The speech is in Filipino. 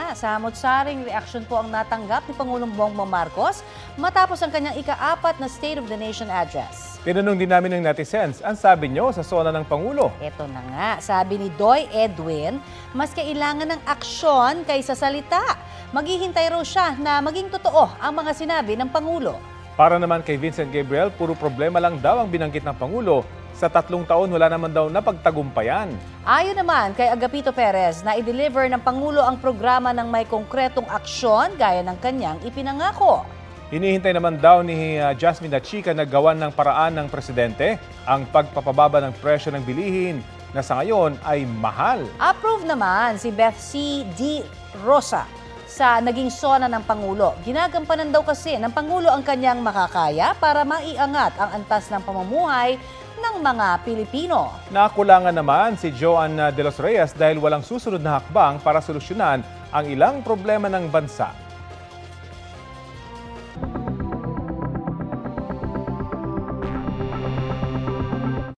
nga, samot-saring reaksyon po ang natanggap ni Pangulong Bongbong Marcos matapos ang kanyang ika-4 na State of the Nation address. Tinanong din namin ng netizens, ang sabi nyo sa sona ng Pangulo? Ito na nga, sabi ni Doy Edwin, mas kailangan ng aksyon kaysa salita. Maghihintay raw siya na maging totoo ang mga sinabi ng Pangulo. Para naman kay Vincent Gabriel, puro problema lang daw ang binanggit ng Pangulo. Sa 3 taon, wala naman daw napagtagumpayan. Ayon naman kay Agapito Perez na i-deliver ng Pangulo ang programa ng may konkretong aksyon gaya ng kanyang ipinangako. Hinihintay naman daw ni Jasmine Achica na gawan ng paraan ng presidente ang pagpapababa ng presyo ng bilihin na sa ngayon ay mahal. Approve naman si Beth C. D. Rosa sa naging sona ng Pangulo. Ginagampanan daw kasi ng Pangulo ang kanyang makakaya para maiangat ang antas ng pamumuhay ng mga Pilipino. Nakulangan naman si Joan de los Reyes dahil walang susunod na hakbang para solusyonan ang ilang problema ng bansa.